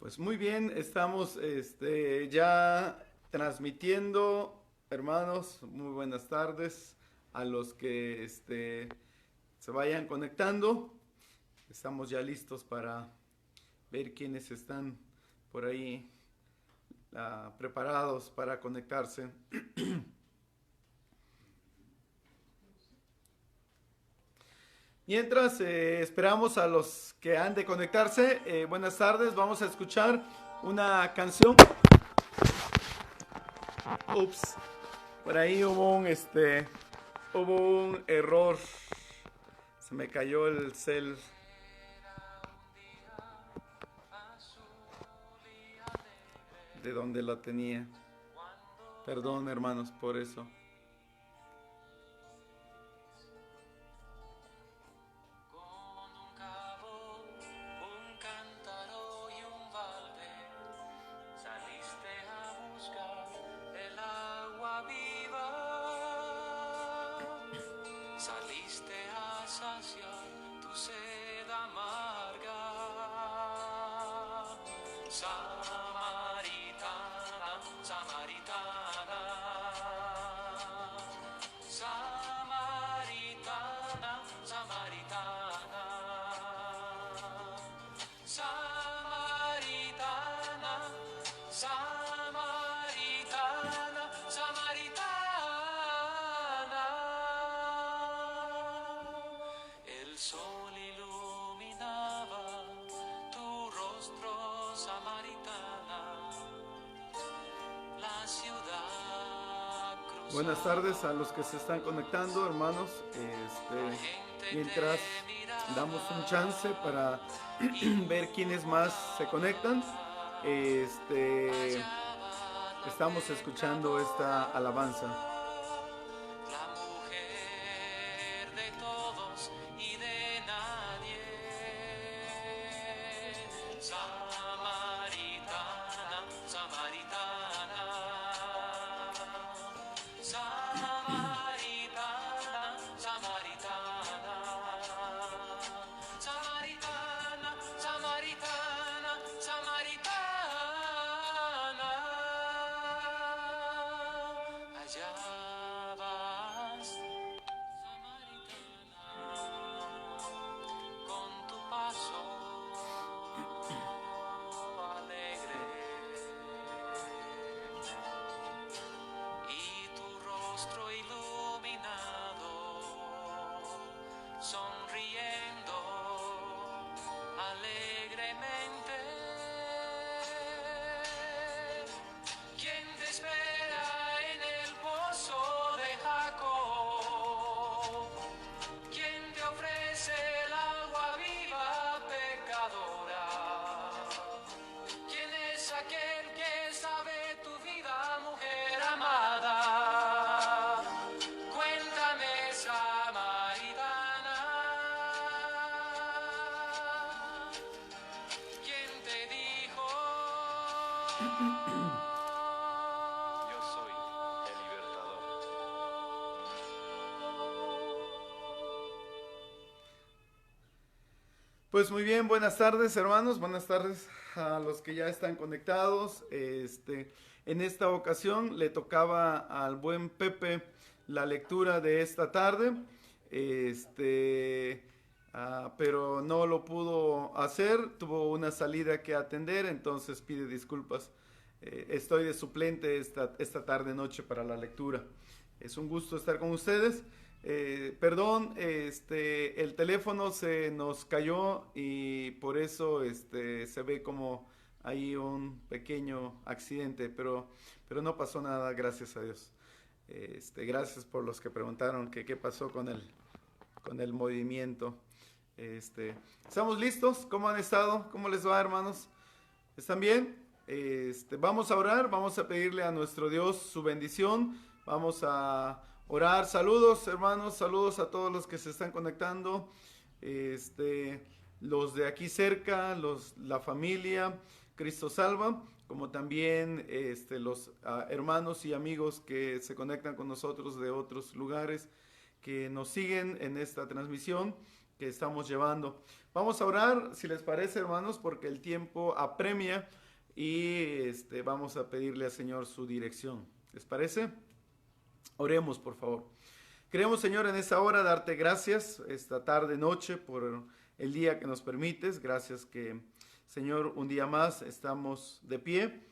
Pues muy bien, estamos ya transmitiendo, hermanos. Muy buenas tardes a los que se vayan conectando. Estamos ya listos para ver quiénes están por ahí preparados para conectarse. Mientras esperamos a los que han de conectarse, buenas tardes, vamos a escuchar una canción. Ups, por ahí hubo un error, se me cayó el cel. De donde la tenía. Perdón, hermanos, por eso. Saliste a saciar tu sed amarga, Samaritana, Samaritana, Samaritana, Samaritana, Samaritana, Samaritana, Samaritana. El sol iluminaba tu rostro, Samaritana, la ciudad cruzada. Buenas tardes a los que se están conectando, hermanos. Mientras damos un chance para ver quiénes más se conectan. Estamos escuchando esta alabanza. La mujer de todos y de nadie, Samaritana, Samaritana, Samaritana, Samaritana, Samaritana, Samaritana, Samaritana. Allá vas, Samaritana, con tu paso alegre y tu rostro iluminado, sonriendo alegremente. ¿Quién te espera en el pozo de Jacob? ¿Quién te ofrece el agua viva, pecadora? ¿Quién es aquel que sabe tu vida, mujer amada? Cuéntame, Samaritana, ¿quién te dijo? Yo soy el libertador. Pues muy bien, buenas tardes, hermanos. Buenas tardes a los que ya están conectados. En esta ocasión le tocaba al buen Pepe la lectura de esta tarde. Pero no lo pudo hacer, tuvo una salida que atender, entonces pide disculpas. Estoy de suplente esta tarde noche para la lectura. Es un gusto estar con ustedes. Perdón, el teléfono se nos cayó y por eso se ve como hay un pequeño accidente, pero no pasó nada, gracias a Dios. Gracias por los que preguntaron que qué pasó con el movimiento. ¿Estamos listos? ¿Cómo han estado? ¿Cómo les va, hermanos? ¿Están bien? Vamos a orar, vamos a pedirle a nuestro Dios su bendición, vamos a orar. Saludos, hermanos, saludos a todos los que se están conectando, los de aquí cerca, la familia, Cristo Salva, como también los hermanos y amigos que se conectan con nosotros de otros lugares, que nos siguen en esta transmisión. que estamos llevando. Vamos a orar, si les parece, hermanos, porque el tiempo apremia y vamos a pedirle al Señor su dirección. ¿Les parece? Oremos, por favor. Queremos, Señor, en esta hora darte gracias, esta tarde, noche, por el día que nos permites. Gracias que, Señor, un día más estamos de pie.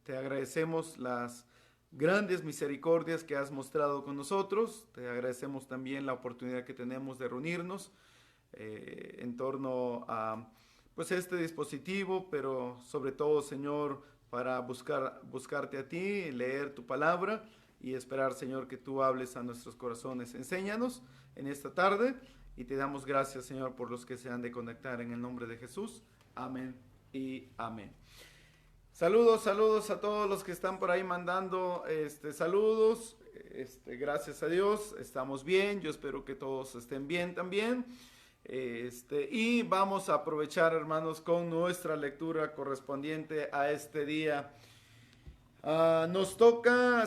Te agradecemos las grandes misericordias que has mostrado con nosotros. Te agradecemos también la oportunidad que tenemos de reunirnos en torno a pues este dispositivo, pero sobre todo, Señor, para buscarte a ti, leer tu palabra y esperar, Señor, que tú hables a nuestros corazones. Enséñanos en esta tarde y te damos gracias, Señor, por los que se han de conectar en el nombre de Jesús. Amén y amén. Saludos a todos los que están por ahí mandando saludos. Gracias a Dios, estamos bien. Yo espero que todos estén bien también. Y vamos a aprovechar, hermanos, con nuestra lectura correspondiente a este día.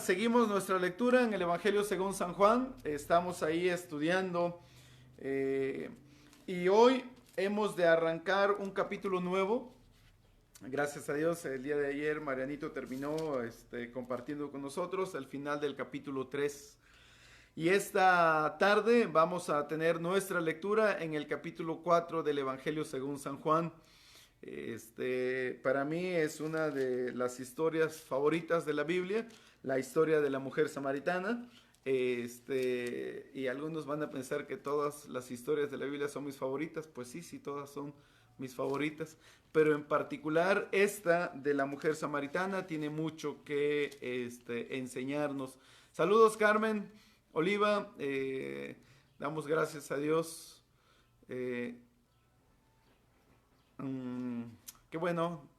Seguimos nuestra lectura en el Evangelio según San Juan. Estamos ahí estudiando y hoy hemos de arrancar un capítulo nuevo. Gracias a Dios, el día de ayer Marianito terminó compartiendo con nosotros el final del capítulo 3. Y esta tarde vamos a tener nuestra lectura en el capítulo 4 del Evangelio según San Juan. Para mí es una de las historias favoritas de la Biblia, la historia de la mujer samaritana. Y algunos van a pensar que todas las historias de la Biblia son mis favoritas. Pues sí, todas son mis favoritas, pero en particular esta de la mujer samaritana tiene mucho que enseñarnos. Saludos, Carmen Oliva, damos gracias a Dios. Qué bueno.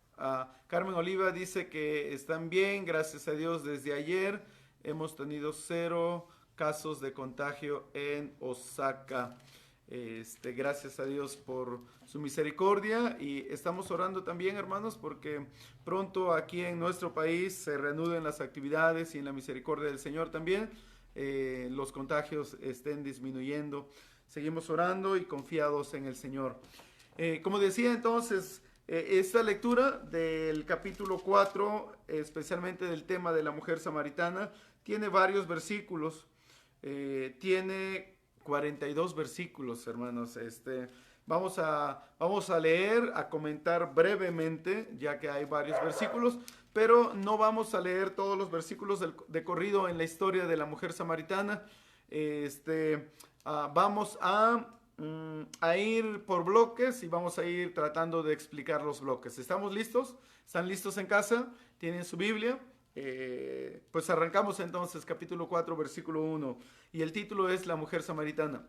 Carmen Oliva dice que están bien, gracias a Dios. Desde ayer hemos tenido 0 casos de contagio en Osaka. Gracias a Dios por su misericordia, y estamos orando también, hermanos, porque pronto aquí en nuestro país se reanuden las actividades y en la misericordia del Señor también los contagios estén disminuyendo. Seguimos orando y confiados en el Señor. Como decía entonces, esta lectura del capítulo 4, especialmente del tema de la mujer samaritana, tiene varios versículos. Tiene 42 versículos, hermanos. Vamos a leer, a comentar brevemente, ya que hay varios versículos, pero no vamos a leer todos los versículos de corrido en la historia de la mujer samaritana. Vamos a ir por bloques y vamos a ir tratando de explicar los bloques. ¿Estamos listos? ¿Están listos en casa? ¿Tienen su Biblia? Pues arrancamos entonces capítulo 4 versículo 1, y el título es La mujer samaritana.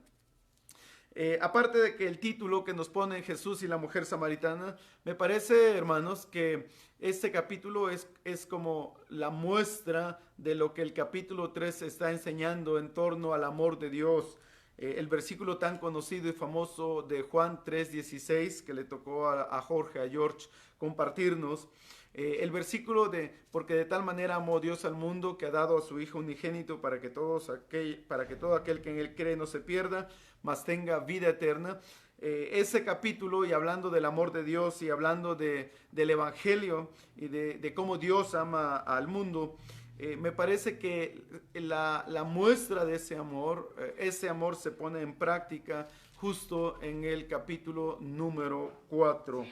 Aparte de que el título que nos pone Jesús y la mujer samaritana, me parece, hermanos, que este capítulo es como la muestra de lo que el capítulo 3 está enseñando en torno al amor de Dios. El versículo tan conocido y famoso de Juan 3:16 que le tocó a Jorge, a George, compartirnos. El versículo porque de tal manera amó Dios al mundo que ha dado a su Hijo unigénito para que todo aquel que en él cree no se pierda, mas tenga vida eterna. Ese capítulo, y hablando del amor de Dios y hablando del Evangelio y de cómo Dios ama al mundo, me parece que la muestra de ese amor se pone en práctica justo en el capítulo número 4.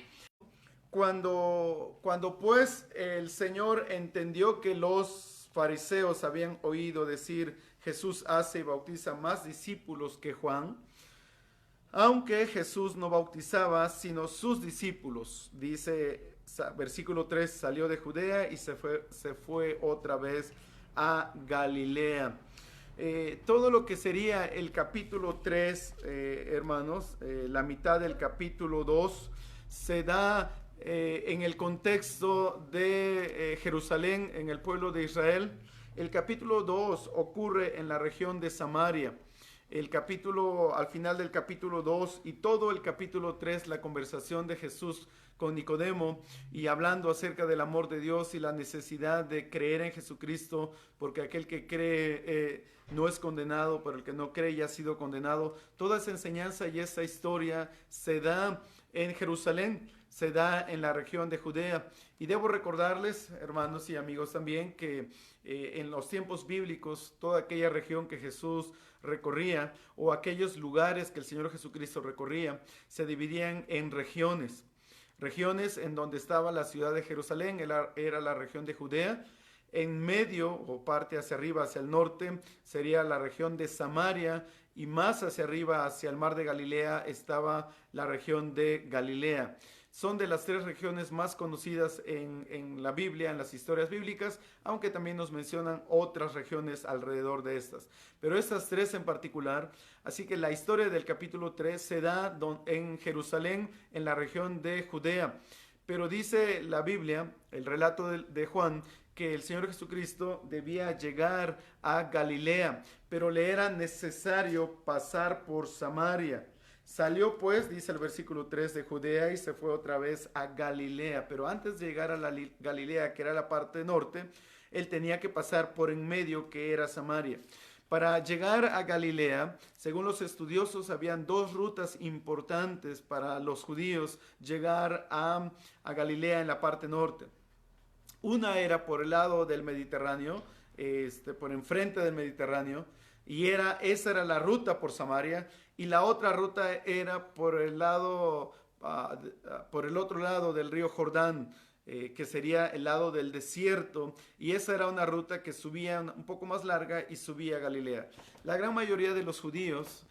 Cuando pues el Señor entendió que los fariseos habían oído decir: Jesús hace y bautiza más discípulos que Juan, aunque Jesús no bautizaba sino sus discípulos, dice versículo 3, salió de Judea y se fue otra vez a Galilea. Todo lo que sería el capítulo 3, hermanos, la mitad del capítulo 2 se da en el contexto de Jerusalén, en el pueblo de Israel. El capítulo 2 ocurre en la región de Samaria. al final del capítulo 2 y todo el capítulo 3, la conversación de Jesús con Nicodemo y hablando acerca del amor de Dios y la necesidad de creer en Jesucristo, porque aquel que cree no es condenado, pero el que no cree ya ha sido condenado. Toda esa enseñanza y esa historia se da en Jerusalén, se da en la región de Judea. Y debo recordarles, hermanos y amigos también, que en los tiempos bíblicos, toda aquella región que Jesús recorría o aquellos lugares que el Señor Jesucristo recorría, se dividían en regiones. Regiones en donde estaba la ciudad de Jerusalén, era la región de Judea. En medio o parte hacia arriba, hacia el norte, sería la región de Samaria, y más hacia arriba, hacia el mar de Galilea, estaba la región de Galilea. Son de las tres regiones más conocidas en la Biblia, en las historias bíblicas, aunque también nos mencionan otras regiones alrededor de estas. Pero estas tres en particular, así que la historia del capítulo 3 se da en Jerusalén, en la región de Judea. Pero dice la Biblia, el relato de Juan, que el Señor Jesucristo debía llegar a Galilea, pero le era necesario pasar por Samaria. Salió pues, dice el versículo 3, de Judea y se fue otra vez a Galilea. Pero antes de llegar a la Galilea, que era la parte norte, él tenía que pasar por en medio, que era Samaria. Para llegar a Galilea, según los estudiosos, habían dos rutas importantes para los judíos llegar a Galilea en la parte norte. Una era por el lado del Mediterráneo, por enfrente del Mediterráneo, y esa era la ruta por Samaria, y la otra ruta era por el otro lado del río Jordán, que sería el lado del desierto, y esa era una ruta que subía un poco más larga y subía a Galilea. La gran mayoría de los judíos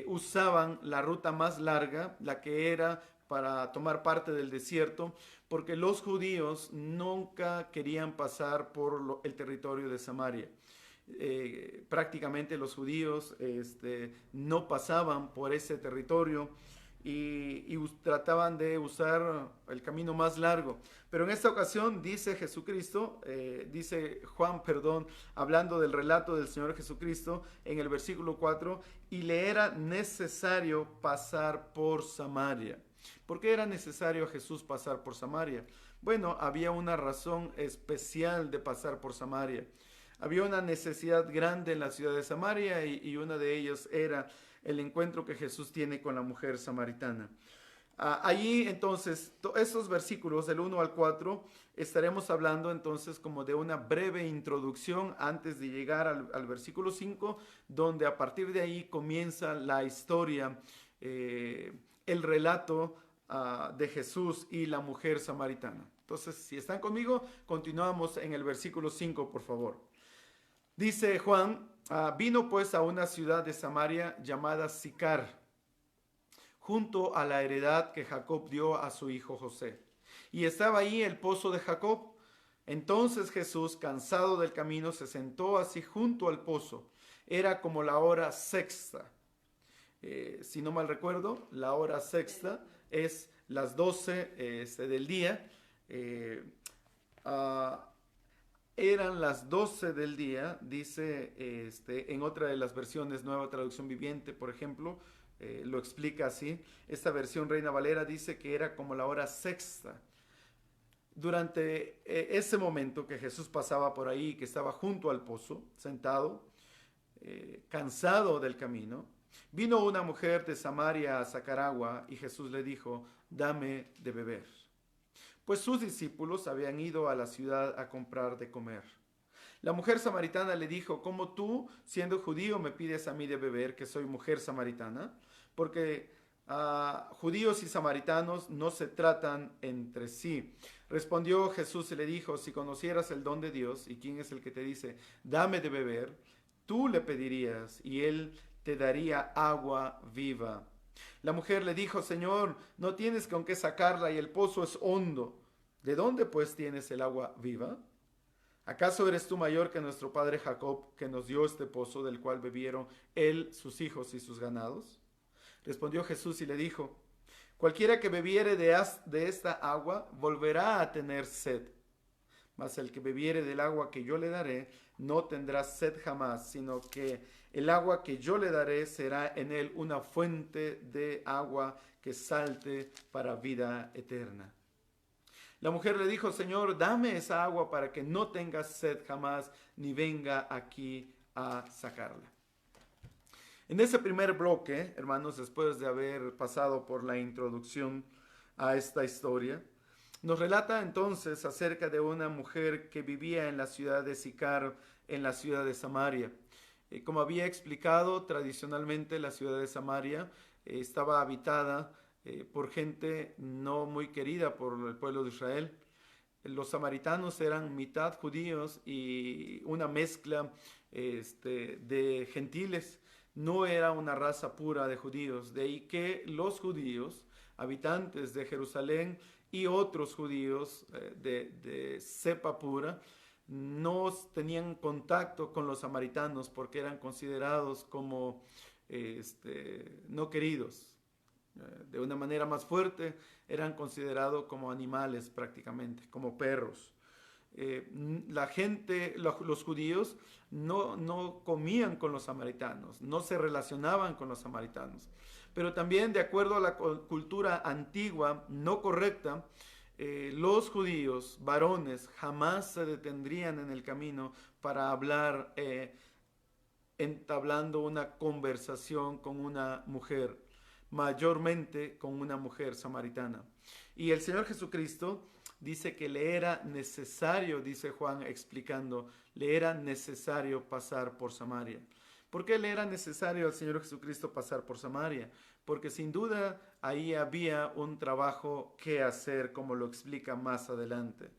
usaban la ruta más larga, la que era para tomar parte del desierto, porque los judíos nunca querían pasar por el territorio de Samaria. Prácticamente los judíos no pasaban por ese territorio y trataban de usar el camino más largo. Pero en esta ocasión dice Juan, hablando del relato del Señor Jesucristo en el versículo 4, y le era necesario pasar por Samaria. ¿Por qué era necesario a Jesús pasar por Samaria? Bueno, había una razón especial de pasar por Samaria. Había una necesidad grande en la ciudad de Samaria y una de ellas era el encuentro que Jesús tiene con la mujer samaritana. Allí entonces, estos versículos del 1 al 4, estaremos hablando entonces como de una breve introducción antes de llegar al versículo 5, donde a partir de ahí comienza la historia, el relato de Jesús y la mujer samaritana. Entonces, si están conmigo, continuamos en el versículo 5, por favor. Dice Juan, vino pues a una ciudad de Samaria llamada Sicar, junto a la heredad que Jacob dio a su hijo José. Y estaba ahí el pozo de Jacob. Entonces Jesús, cansado del camino, se sentó así junto al pozo. Era como la hora sexta. Si no mal recuerdo, la hora sexta es las 12 del día. Eran las 12 del día, dice en otra de las versiones, Nueva Traducción Viviente, por ejemplo, lo explica así. Esta versión Reina Valera dice que era como la hora sexta. Durante ese momento que Jesús pasaba por ahí, que estaba junto al pozo, sentado, cansado del camino, vino una mujer de Samaria a sacar agua y Jesús le dijo, dame de beber. Pues sus discípulos habían ido a la ciudad a comprar de comer. La mujer samaritana le dijo, ¿cómo tú, siendo judío, me pides a mí de beber, que soy mujer samaritana? Porque judíos y samaritanos no se tratan entre sí. Respondió Jesús y le dijo, si conocieras el don de Dios, y quién es el que te dice, dame de beber, tú le pedirías y él te daría agua viva. La mujer le dijo, Señor, no tienes con qué sacarla y el pozo es hondo. ¿De dónde pues tienes el agua viva? ¿Acaso eres tú mayor que nuestro padre Jacob, que nos dio este pozo del cual bebieron él, sus hijos y sus ganados? Respondió Jesús y le dijo, cualquiera que bebiere de esta agua volverá a tener sed. Mas el que bebiere del agua que yo le daré no tendrá sed jamás, sino que El agua que yo le daré será en él una fuente de agua que salte para vida eterna. La mujer le dijo, Señor, dame esa agua para que no tengas sed jamás, ni venga aquí a sacarla. En ese primer bloque, hermanos, después de haber pasado por la introducción a esta historia, nos relata entonces acerca de una mujer que vivía en la ciudad de Sicar, en la ciudad de Samaria. Como había explicado, tradicionalmente la ciudad de Samaria estaba habitada por gente no muy querida por el pueblo de Israel. Los samaritanos eran mitad judíos y una mezcla de gentiles. No era una raza pura de judíos. De ahí que los judíos, habitantes de Jerusalén y otros judíos de cepa pura, no tenían contacto con los samaritanos porque eran considerados como no queridos. De una manera más fuerte, eran considerados como animales prácticamente, como perros. La gente, los judíos, no comían con los samaritanos, no se relacionaban con los samaritanos. Pero también, de acuerdo a la cultura antigua, no correcta, los judíos, varones, jamás se detendrían en el camino para hablar, entablando una conversación con una mujer, mayormente con una mujer samaritana. Y el Señor Jesucristo dice que le era necesario, dice Juan explicando, le era necesario pasar por Samaria. ¿Por qué le era necesario al Señor Jesucristo pasar por Samaria? Porque sin duda ahí había un trabajo que hacer, como lo explica más adelante.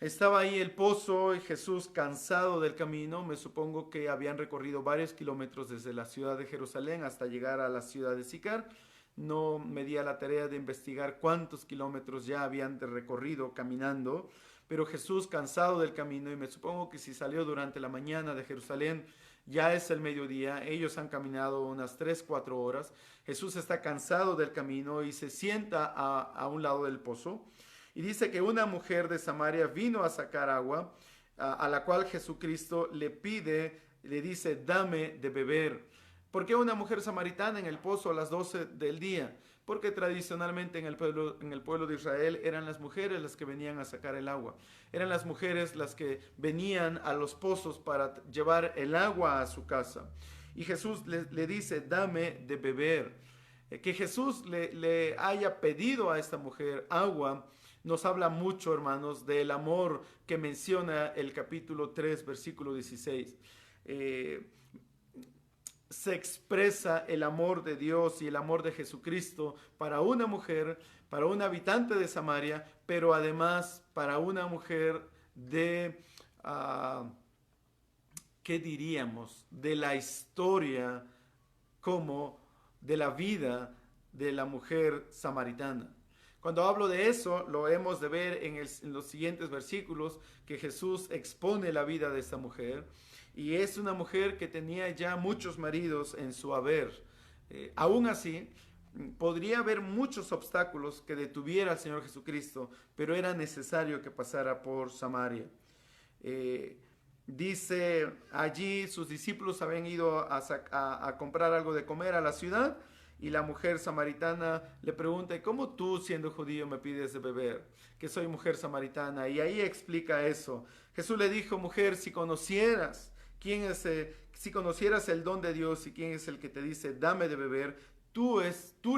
Estaba ahí el pozo y Jesús, cansado del camino, me supongo que habían recorrido varios kilómetros desde la ciudad de Jerusalén hasta llegar a la ciudad de Sicar. No me di a la tarea de investigar cuántos kilómetros ya habían recorrido caminando, pero Jesús, cansado del camino, y me supongo que si salió durante la mañana de Jerusalén, ya es el mediodía, ellos han caminado unas 3-4 horas, Jesús está cansado del camino y se sienta a un lado del pozo. Y dice que una mujer de Samaria vino a sacar agua, a la cual Jesucristo le pide, le dice, dame de beber. ¿Por qué una mujer samaritana en el pozo a las 12 del día? Porque tradicionalmente en el pueblo de Israel eran las mujeres las que venían a sacar el agua. Eran las mujeres las que venían a los pozos para llevar el agua a su casa. Y Jesús le dice, dame de beber. Que Jesús le haya pedido a esta mujer agua, nos habla mucho, hermanos, del amor que menciona el capítulo 3, versículo 16. Se expresa el amor de Dios y el amor de Jesucristo para una mujer, para un habitante de Samaria, pero además para una mujer ¿qué diríamos? De la historia como de la vida de la mujer samaritana. Cuando hablo de eso, lo hemos de ver en los siguientes versículos, que Jesús expone la vida de esta mujer. Y es una mujer que tenía ya muchos maridos en su haber. Aún así, podría haber muchos obstáculos que detuviera al Señor Jesucristo, pero era necesario que pasara por Samaria. Dice, allí sus discípulos habían ido a comprar algo de comer a la ciudad, y la mujer samaritana le pregunta, ¿cómo tú, siendo judío, me pides de beber? Que soy mujer samaritana. Y ahí explica eso. Jesús le dijo, mujer, si conocieras el don de Dios y quién es el que te dice, dame de beber, tú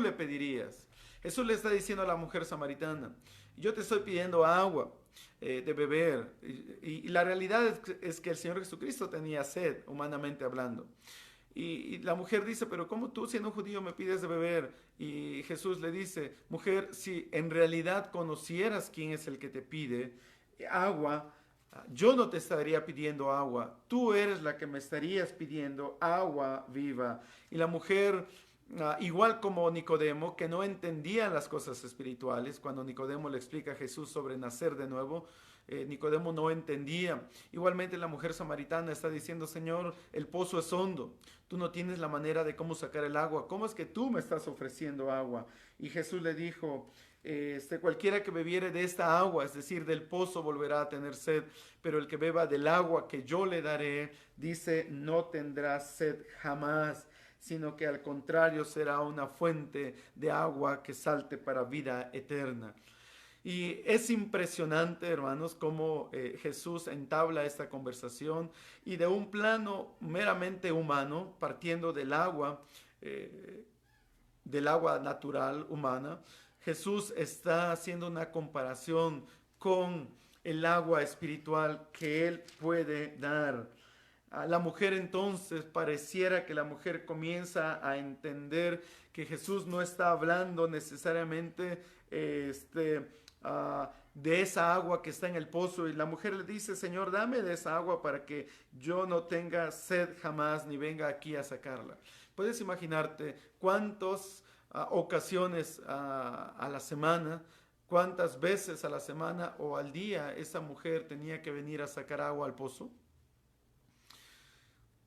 le pedirías. Jesús le está diciendo a la mujer samaritana, yo te estoy pidiendo agua de beber. Y la realidad es que el Señor Jesucristo tenía sed, humanamente hablando. Y la mujer dice, pero ¿cómo tú, siendo un judío, me pides de beber? Y Jesús le dice, mujer, si en realidad conocieras quién es el que te pide agua, yo no te estaría pidiendo agua, tú eres la que me estarías pidiendo agua viva. Y la mujer, igual como Nicodemo, que no entendía las cosas espirituales, cuando Nicodemo le explica a Jesús sobre nacer de nuevo, Nicodemo no entendía. Igualmente la mujer samaritana está diciendo, Señor, el pozo es hondo, tú no tienes la manera de cómo sacar el agua, ¿cómo es que tú me estás ofreciendo agua? Y Jesús le dijo, cualquiera que bebiere de esta agua, es decir, del pozo, volverá a tener sed, pero el que beba del agua que yo le daré, dice, no tendrá sed jamás, sino que al contrario será una fuente de agua que salte para vida eterna. Y es impresionante, hermanos, cómo Jesús entabla esta conversación y de un plano meramente humano, partiendo del agua natural humana, Jesús está haciendo una comparación con el agua espiritual que Él puede dar. A la mujer entonces pareciera que la mujer comienza a entender que Jesús no está hablando necesariamente de esa agua que está en el pozo, y la mujer le dice, Señor, dame de esa agua para que yo no tenga sed jamás ni venga aquí a sacarla. Puedes imaginarte cuántas ocasiones a la semana, cuántas veces a la semana o al día esa mujer tenía que venir a sacar agua al pozo.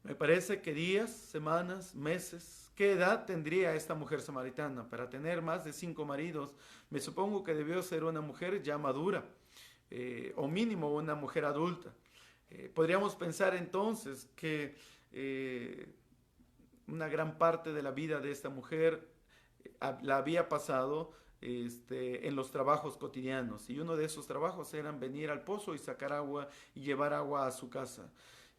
Me parece que días, semanas, meses. ¿Qué edad tendría esta mujer samaritana para tener más de 5 maridos? Me supongo que debió ser una mujer ya madura, o mínimo una mujer adulta. Podríamos pensar entonces que una gran parte de la vida de esta mujer la había pasado en los trabajos cotidianos, y uno de esos trabajos era venir al pozo y sacar agua y llevar agua a su casa.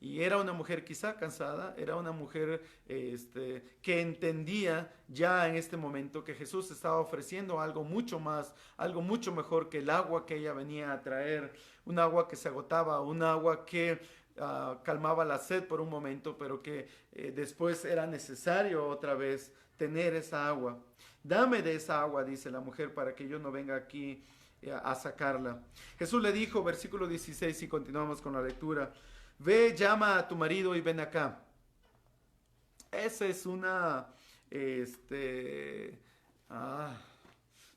Y era una mujer quizá cansada, era una mujer que entendía ya en este momento que Jesús estaba ofreciendo algo mucho más, algo mucho mejor que el agua que ella venía a traer, un agua que se agotaba, un agua que calmaba la sed por un momento, pero que después era necesario otra vez tener esa agua. Dame de esa agua, dice la mujer, para que yo no venga aquí a sacarla. Jesús le dijo, versículo 16, y continuamos con la lectura, ve, llama a tu marido y ven acá. Esa es una,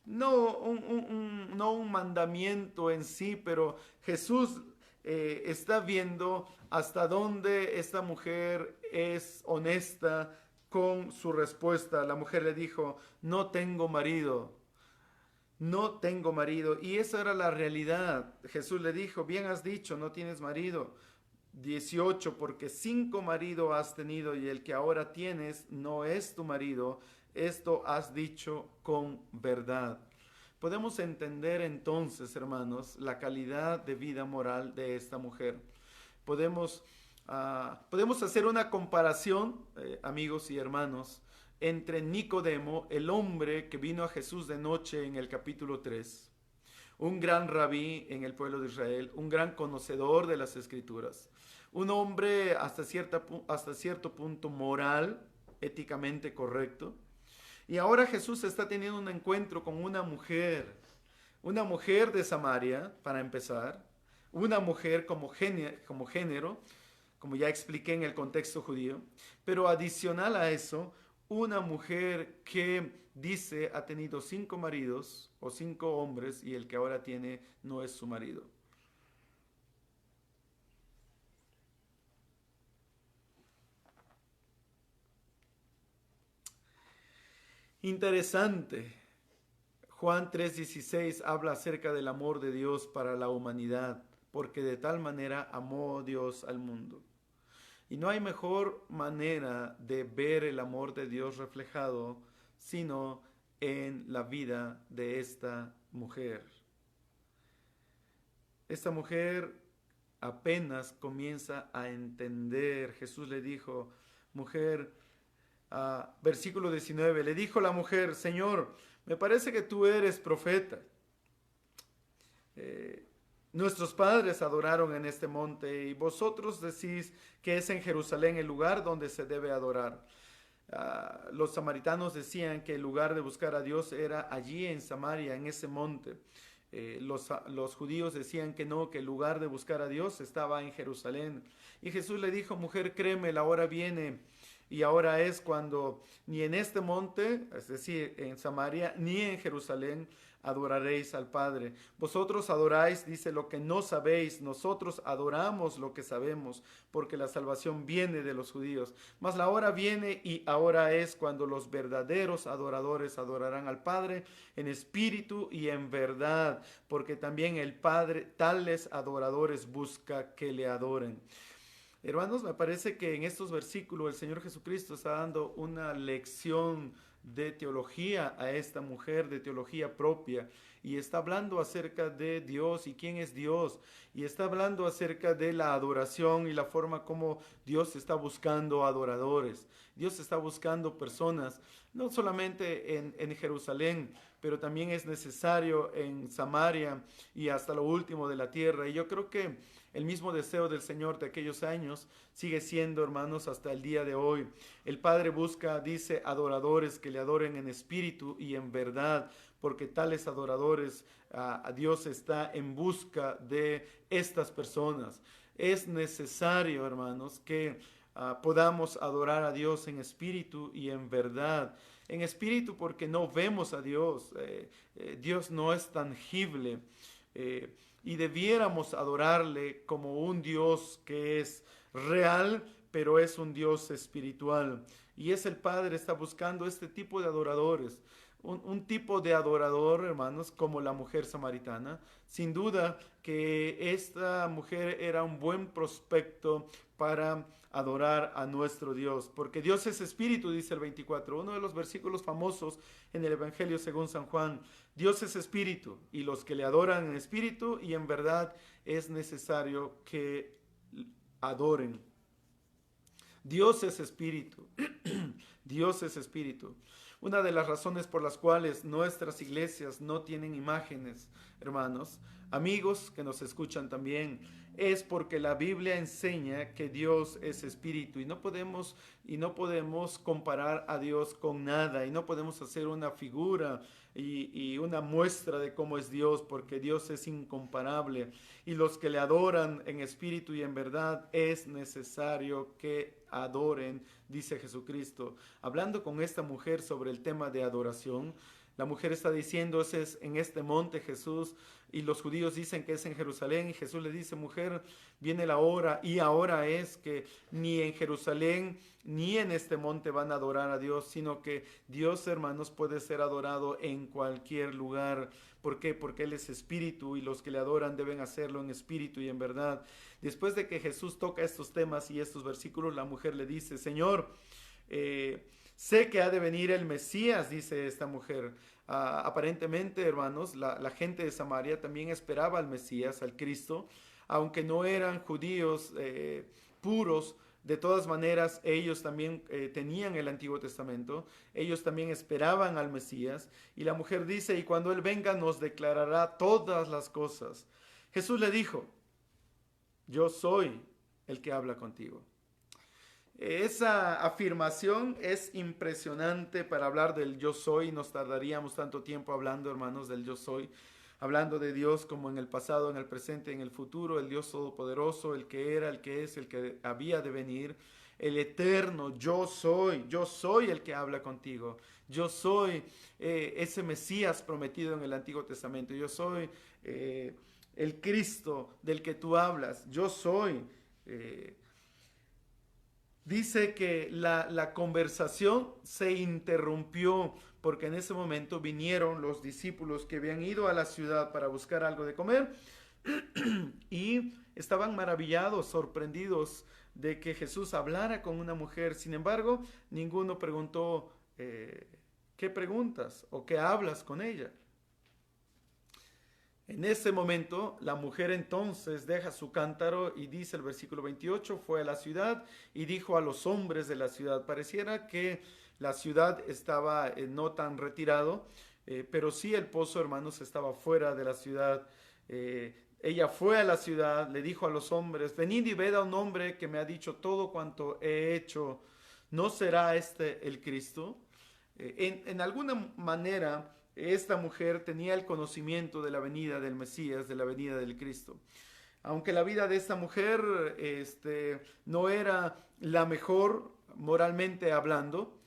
no un mandamiento en sí, pero Jesús está viendo hasta dónde esta mujer es honesta con su respuesta. La mujer le dijo, no tengo marido. No tengo marido. Y esa era la realidad. Jesús le dijo, bien has dicho, no tienes marido. 18, porque 5 maridos has tenido y el que ahora tienes no es tu marido. Esto has dicho con verdad. Podemos entender entonces, hermanos, la calidad de vida moral de esta mujer. Podemos hacer una comparación, amigos y hermanos, entre Nicodemo, el hombre que vino a Jesús de noche en el capítulo 3, un gran rabí en el pueblo de Israel, un gran conocedor de las Escrituras, un hombre hasta cierto punto moral, éticamente correcto. Y ahora Jesús está teniendo un encuentro con una mujer de Samaria, para empezar, una mujer como género, como ya expliqué en el contexto judío, pero adicional a eso, una mujer que dice ha tenido 5 maridos o 5 hombres y el que ahora tiene no es su marido. Interesante. Juan 3:16 habla acerca del amor de Dios para la humanidad, porque de tal manera amó Dios al mundo. Y no hay mejor manera de ver el amor de Dios reflejado sino en la vida de esta mujer. Esta mujer apenas comienza a entender. Jesús le dijo, mujer, versículo 19, le dijo la mujer, Señor, me parece que tú eres profeta. Nuestros padres adoraron en este monte y vosotros decís que es en Jerusalén el lugar donde se debe adorar. Los samaritanos decían que el lugar de buscar a Dios era allí en Samaria, en ese monte. Los judíos decían que no, que el lugar de buscar a Dios estaba en Jerusalén. Y Jesús le dijo, mujer, créeme, la hora viene y ahora es cuando ni en este monte, es decir, en Samaria, ni en Jerusalén, adoraréis al Padre. Vosotros adoráis, dice, lo que no sabéis, nosotros adoramos lo que sabemos, porque la salvación viene de los judíos. Mas la hora viene y ahora es cuando los verdaderos adoradores adorarán al Padre en espíritu y en verdad, porque también el Padre tales adoradores busca que le adoren. Hermanos, me parece que en estos versículos el Señor Jesucristo está dando una lección de teología a esta mujer, de teología propia, y está hablando acerca de Dios y quién es Dios, y está hablando acerca de la adoración y la forma como Dios está buscando adoradores. Dios está buscando personas, no solamente en Jerusalén, pero también es necesario en Samaria y hasta lo último de la tierra. Y yo creo que el mismo deseo del Señor de aquellos años sigue siendo, hermanos, hasta el día de hoy. El Padre busca, dice, adoradores que le adoren en espíritu y en verdad, porque tales adoradores, a Dios está en busca de estas personas. Es necesario, hermanos, que podamos adorar a Dios en espíritu y en verdad. En espíritu porque no vemos a Dios. Dios no es tangible. Y debiéramos adorarle como un Dios que es real, pero es un Dios espiritual. Y es el Padre, está buscando este tipo de adoradores. Un tipo de adorador, hermanos, como la mujer samaritana. Sin duda que esta mujer era un buen prospecto para adorar a nuestro Dios, porque Dios es espíritu, dice el 24, uno de los versículos famosos en el Evangelio según San Juan. Dios es espíritu, y los que le adoran en espíritu y en verdad es necesario que adoren. Dios es espíritu. Dios es espíritu. Una de las razones por las cuales nuestras iglesias no tienen imágenes, hermanos, amigos que nos escuchan también, es porque la Biblia enseña que Dios es espíritu y no podemos comparar a Dios con nada, y no podemos hacer una figura y una muestra de cómo es Dios, porque Dios es incomparable, y los que le adoran en espíritu y en verdad es necesario que adoren, dice Jesucristo. Hablando con esta mujer sobre el tema de adoración, la mujer está diciendo, es en este monte, Jesús, y los judíos dicen que es en Jerusalén, y Jesús le dice, mujer, viene la hora, y ahora es que ni en Jerusalén ni en este monte van a adorar a Dios, sino que Dios, hermanos, puede ser adorado en cualquier lugar. ¿Por qué? Porque Él es espíritu, y los que le adoran deben hacerlo en espíritu y en verdad. Después de que Jesús toca estos temas y estos versículos, la mujer le dice, Señor, sé que ha de venir el Mesías, dice esta mujer. Aparentemente, hermanos, la gente de Samaria también esperaba al Mesías, al Cristo, aunque no eran judíos puros. De todas maneras, ellos también tenían el Antiguo Testamento, ellos también esperaban al Mesías, y la mujer dice, y cuando Él venga nos declarará todas las cosas. Jesús le dijo, yo soy el que habla contigo. Esa afirmación es impresionante para hablar del yo soy. Nos tardaríamos tanto tiempo hablando, hermanos, del yo soy, hablando de Dios como en el pasado, en el presente, en el futuro, el Dios todopoderoso, el que era, el que es, el que había de venir, el eterno. Yo soy el que habla contigo. Yo soy ese Mesías prometido en el Antiguo Testamento. Yo soy el Cristo del que tú hablas. Yo soy. Dice que la conversación se interrumpió porque en ese momento vinieron los discípulos que habían ido a la ciudad para buscar algo de comer y estaban maravillados, sorprendidos de que Jesús hablara con una mujer. Sin embargo, ninguno preguntó, ¿qué preguntas o qué hablas con ella? En ese momento, la mujer entonces deja su cántaro y dice el versículo 28, fue a la ciudad y dijo a los hombres de la ciudad. Pareciera que la ciudad estaba no tan retirado, pero sí el pozo, hermanos, estaba fuera de la ciudad. Ella fue a la ciudad, le dijo a los hombres, venid y ved a un hombre que me ha dicho todo cuanto he hecho. ¿No será este el Cristo? En alguna manera, esta mujer tenía el conocimiento de la venida del Mesías, de la venida del Cristo. Aunque la vida de esta mujer no era la mejor, moralmente hablando,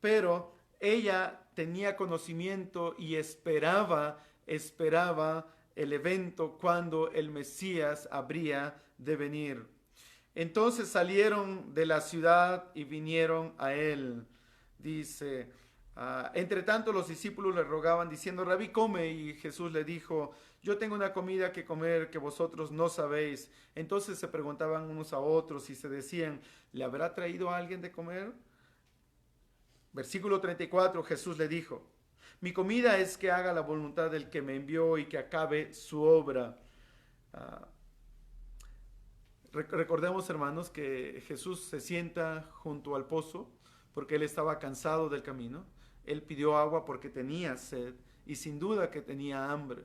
pero ella tenía conocimiento y esperaba el evento cuando el Mesías habría de venir. Entonces salieron de la ciudad y vinieron a él. Dice, entre tanto los discípulos le rogaban diciendo, Rabí, come. Y Jesús le dijo, yo tengo una comida que comer que vosotros no sabéis. Entonces se preguntaban unos a otros y se decían, ¿le habrá traído a alguien de comer? Versículo 34, Jesús le dijo, mi comida es que haga la voluntad del que me envió y que acabe su obra. Uh, Recordemos, hermanos, que Jesús se sienta junto al pozo porque él estaba cansado del camino. Él pidió agua porque tenía sed y sin duda que tenía hambre.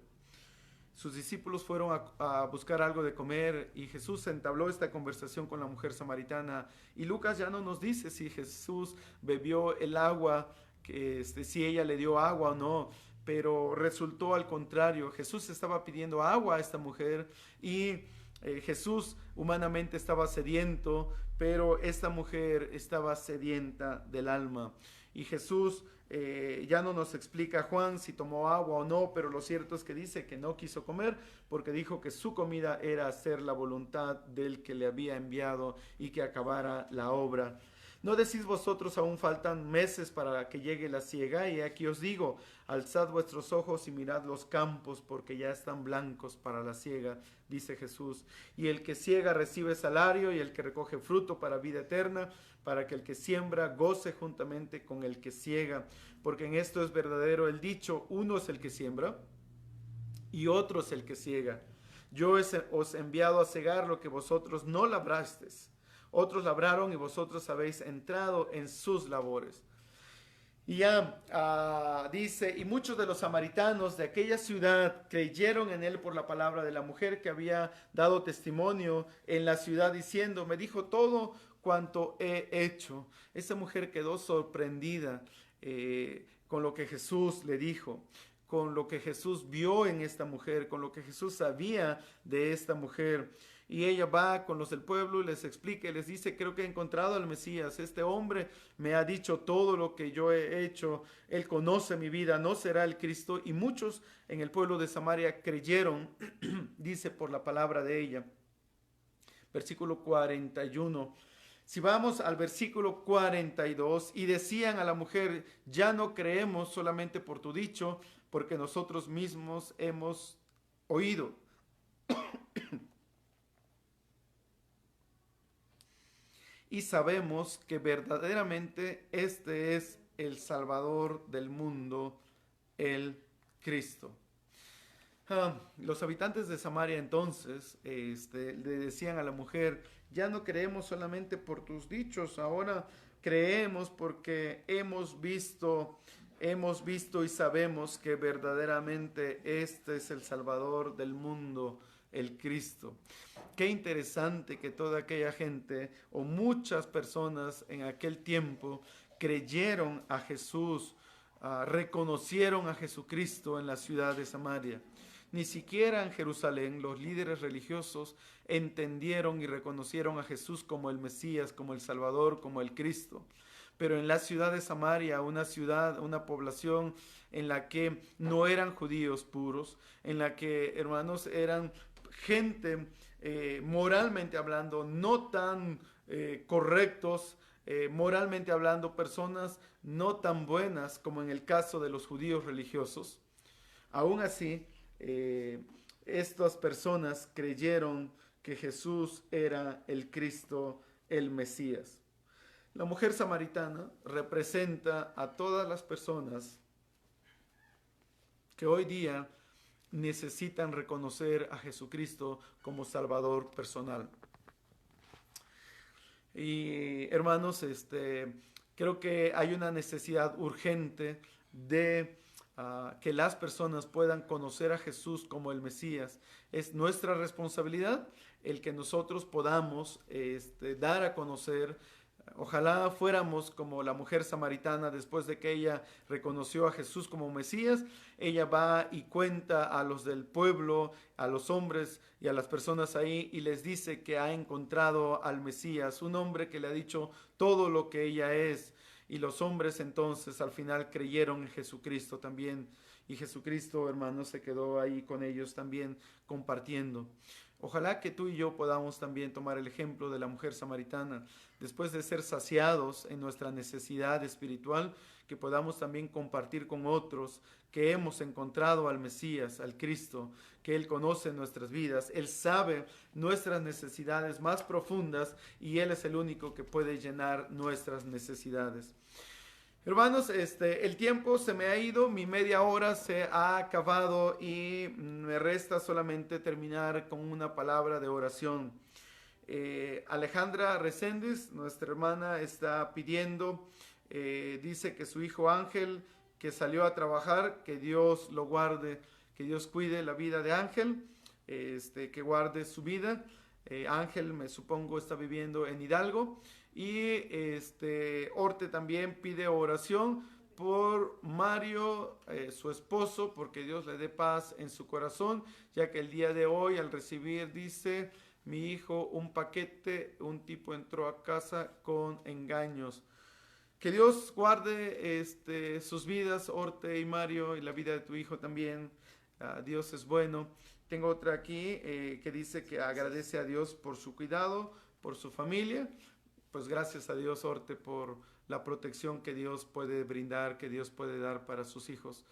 Sus discípulos fueron a buscar algo de comer y Jesús entabló esta conversación con la mujer samaritana. Y Lucas ya no nos dice si Jesús bebió el agua, si ella le dio agua o no, pero resultó al contrario. Jesús estaba pidiendo agua a esta mujer y Jesús humanamente estaba sediento, pero esta mujer estaba sedienta del alma. Y Jesús ya no nos explica Juan si tomó agua o no, pero lo cierto es que dice que no quiso comer porque dijo que su comida era hacer la voluntad del que le había enviado y que acabara la obra. ¿No decís vosotros aún faltan meses para que llegue la siega? Y aquí os digo, alzad vuestros ojos y mirad los campos, porque ya están blancos para la siega, dice Jesús. Y el que siega recibe salario, y el que recoge fruto para vida eterna, para que el que siembra goce juntamente con el que siega. Porque en esto es verdadero el dicho, uno es el que siembra, y otro es el que siega. Yo os he enviado a segar lo que vosotros no labrasteis. Otros labraron y vosotros habéis entrado en sus labores. Y ya dice, y muchos de los samaritanos de aquella ciudad creyeron en él por la palabra de la mujer que había dado testimonio en la ciudad diciendo, me dijo todo cuanto he hecho. Esa mujer quedó sorprendida con lo que Jesús le dijo, con lo que Jesús vio en esta mujer, con lo que Jesús sabía de esta mujer. Y ella va con los del pueblo y les explica y les dice, creo que he encontrado al Mesías. Este hombre me ha dicho todo lo que yo he hecho. Él conoce mi vida, no será el Cristo. Y muchos en el pueblo de Samaria creyeron, dice por la palabra de ella. Versículo 41. Si vamos al versículo 42, y decían a la mujer, ya no creemos solamente por tu dicho, porque nosotros mismos hemos oído. Y sabemos que verdaderamente este es el Salvador del mundo, el Cristo. Los habitantes de Samaria entonces le decían a la mujer, ya no creemos solamente por tus dichos, ahora creemos porque hemos visto y sabemos que verdaderamente este es el Salvador del mundo, el Cristo. Qué interesante que toda aquella gente o muchas personas en aquel tiempo creyeron a Jesús, reconocieron a Jesucristo en la ciudad de Samaria. Ni siquiera en Jerusalén los líderes religiosos entendieron y reconocieron a Jesús como el Mesías, como el Salvador, como el Cristo. Pero en la ciudad de Samaria, una población en la que no eran judíos puros, en la que, hermanos, eran gente moralmente hablando no tan correctos, moralmente hablando personas no tan buenas como en el caso de los judíos religiosos. Aún así, estas personas creyeron que Jesús era el Cristo, el Mesías. La mujer samaritana representa a todas las personas que hoy día necesitan reconocer a Jesucristo como Salvador personal. Y hermanos, creo que hay una necesidad urgente de que las personas puedan conocer a Jesús como el Mesías. Es nuestra responsabilidad el que nosotros podamos dar a conocer Ojalá fuéramos como la mujer samaritana. Después de que ella reconoció a Jesús como Mesías, ella va y cuenta a los del pueblo, a los hombres y a las personas ahí, y les dice que ha encontrado al Mesías, un hombre que le ha dicho todo lo que ella es. Y los hombres entonces al final creyeron en Jesucristo también. Y Jesucristo, hermanos, se quedó ahí con ellos también compartiendo. Ojalá que tú y yo podamos también tomar el ejemplo de la mujer samaritana. Después de ser saciados en nuestra necesidad espiritual, que podamos también compartir con otros que hemos encontrado al Mesías, al Cristo, que Él conoce nuestras vidas, Él sabe nuestras necesidades más profundas y Él es el único que puede llenar nuestras necesidades. Hermanos, el tiempo se me ha ido, mi media hora se ha acabado y me resta solamente terminar con una palabra de oración. Alejandra Reséndiz, nuestra hermana, está pidiendo, dice que su hijo Ángel, que salió a trabajar, que Dios lo guarde, que Dios cuide la vida de Ángel, que guarde su vida. Ángel, me supongo, está viviendo en Hidalgo. Y Orte también pide oración por Mario, su esposo, porque Dios le dé paz en su corazón, ya que el día de hoy al recibir, dice, mi hijo, un paquete, un tipo entró a casa con engaños. Que Dios guarde sus vidas, Orte y Mario, y la vida de tu hijo también. Dios es bueno. Tengo otra aquí que dice que agradece a Dios por su cuidado, por su familia. Pues gracias a Dios, Orte, por la protección que Dios puede brindar, que Dios puede dar para sus hijos.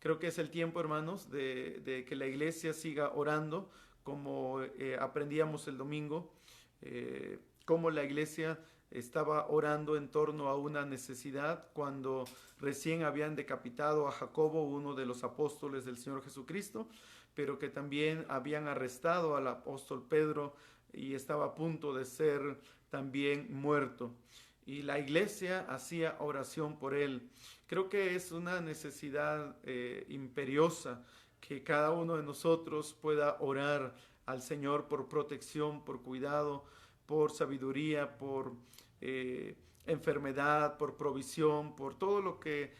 Creo que es el tiempo, hermanos, de que la iglesia siga orando, como aprendíamos el domingo, cómo la iglesia estaba orando en torno a una necesidad cuando recién habían decapitado a Jacobo, uno de los apóstoles del Señor Jesucristo, pero que también habían arrestado al apóstol Pedro y estaba a punto de ser también muerto. Y la iglesia hacía oración por él. Creo que es una necesidad imperiosa que cada uno de nosotros pueda orar al Señor por protección, por cuidado, por sabiduría, por enfermedad, por provisión, por todo lo que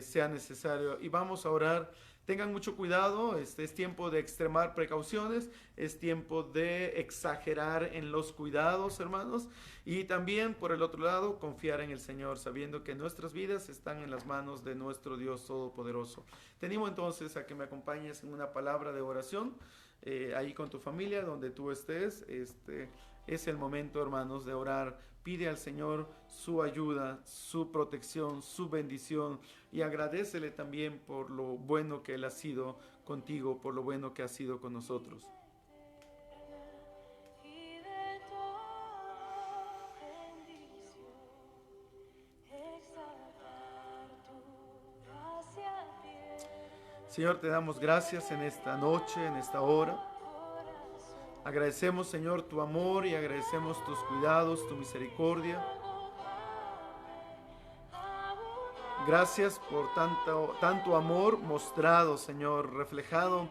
sea necesario. Y vamos a orar. Tengan mucho cuidado, es tiempo de extremar precauciones, es tiempo de exagerar en los cuidados, hermanos, y también por el otro lado confiar en el Señor, sabiendo que nuestras vidas están en las manos de nuestro Dios Todopoderoso. Te animo entonces a que me acompañes en una palabra de oración, ahí con tu familia, donde tú estés. Es el momento, hermanos, de orar. Pide al Señor su ayuda, su protección, su bendición y agradécele también por lo bueno que Él ha sido contigo, por lo bueno que ha sido con nosotros. Señor, te damos gracias en esta noche, en esta hora. Agradecemos, Señor, tu amor y agradecemos tus cuidados, tu misericordia. Gracias por tanto amor mostrado, Señor, reflejado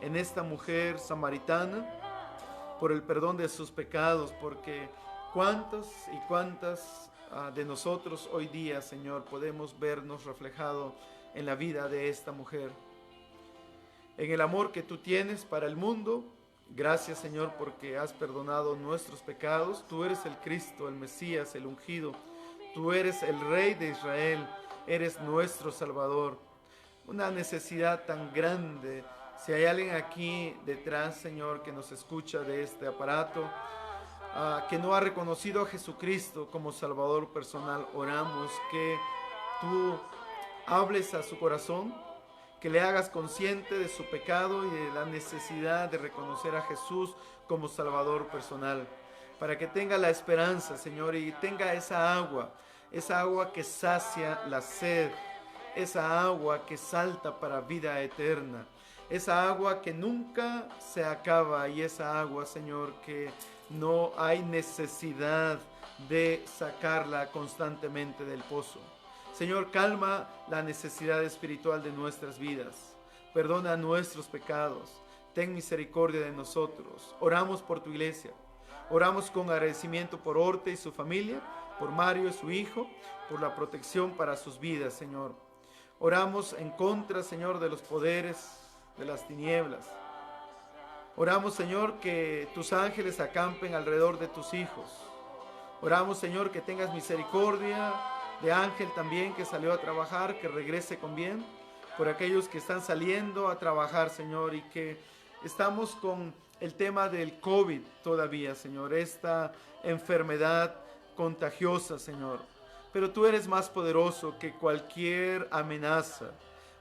en esta mujer samaritana, por el perdón de sus pecados, porque cuántos y cuántas de nosotros hoy día, Señor, podemos vernos reflejado en la vida de esta mujer. En el amor que tú tienes para el mundo. Gracias, Señor, porque has perdonado nuestros pecados. Tú eres el Cristo, el Mesías, el ungido. Tú eres el Rey de Israel. Eres nuestro Salvador. Una necesidad tan grande. Si hay alguien aquí detrás, Señor, que nos escucha de este aparato, que no ha reconocido a Jesucristo como Salvador personal, oramos que tú hables a su corazón, que le hagas consciente de su pecado y de la necesidad de reconocer a Jesús como Salvador personal, para que tenga la esperanza, Señor, y tenga esa agua que sacia la sed, esa agua que salta para vida eterna, esa agua que nunca se acaba y esa agua, Señor, que no hay necesidad de sacarla constantemente del pozo. Señor, calma la necesidad espiritual de nuestras vidas. Perdona nuestros pecados. Ten misericordia de nosotros. Oramos por tu iglesia. Oramos con agradecimiento por Orte y su familia, por Mario y su hijo, por la protección para sus vidas, Señor. Oramos en contra, Señor, de los poderes de las tinieblas. Oramos, Señor, que tus ángeles acampen alrededor de tus hijos. Oramos, Señor, que tengas misericordia de Ángel también, que salió a trabajar, que regrese con bien. Por aquellos que están saliendo a trabajar, Señor, y que estamos con el tema del COVID todavía, Señor, esta enfermedad contagiosa, Señor. Pero tú eres más poderoso que cualquier amenaza.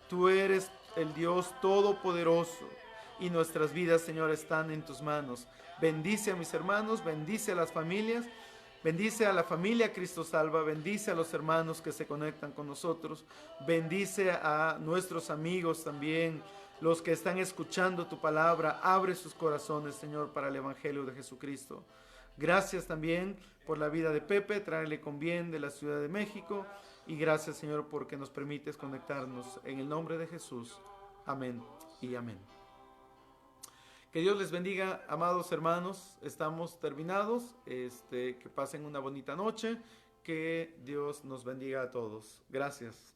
Tú eres el Dios todopoderoso y nuestras vidas, Señor, están en tus manos. Bendice a mis hermanos, bendice a las familias, bendice a la familia Cristo Salva, bendice a los hermanos que se conectan con nosotros, bendice a nuestros amigos también, los que están escuchando tu palabra. Abre sus corazones, Señor, para el Evangelio de Jesucristo. Gracias también por la vida de Pepe, traerle con bien de la Ciudad de México. Y gracias, Señor, porque nos permites conectarnos. En el nombre de Jesús. Amén y amén. Que Dios les bendiga, amados hermanos. Estamos terminados. Que pasen una bonita noche. Que Dios nos bendiga a todos. Gracias.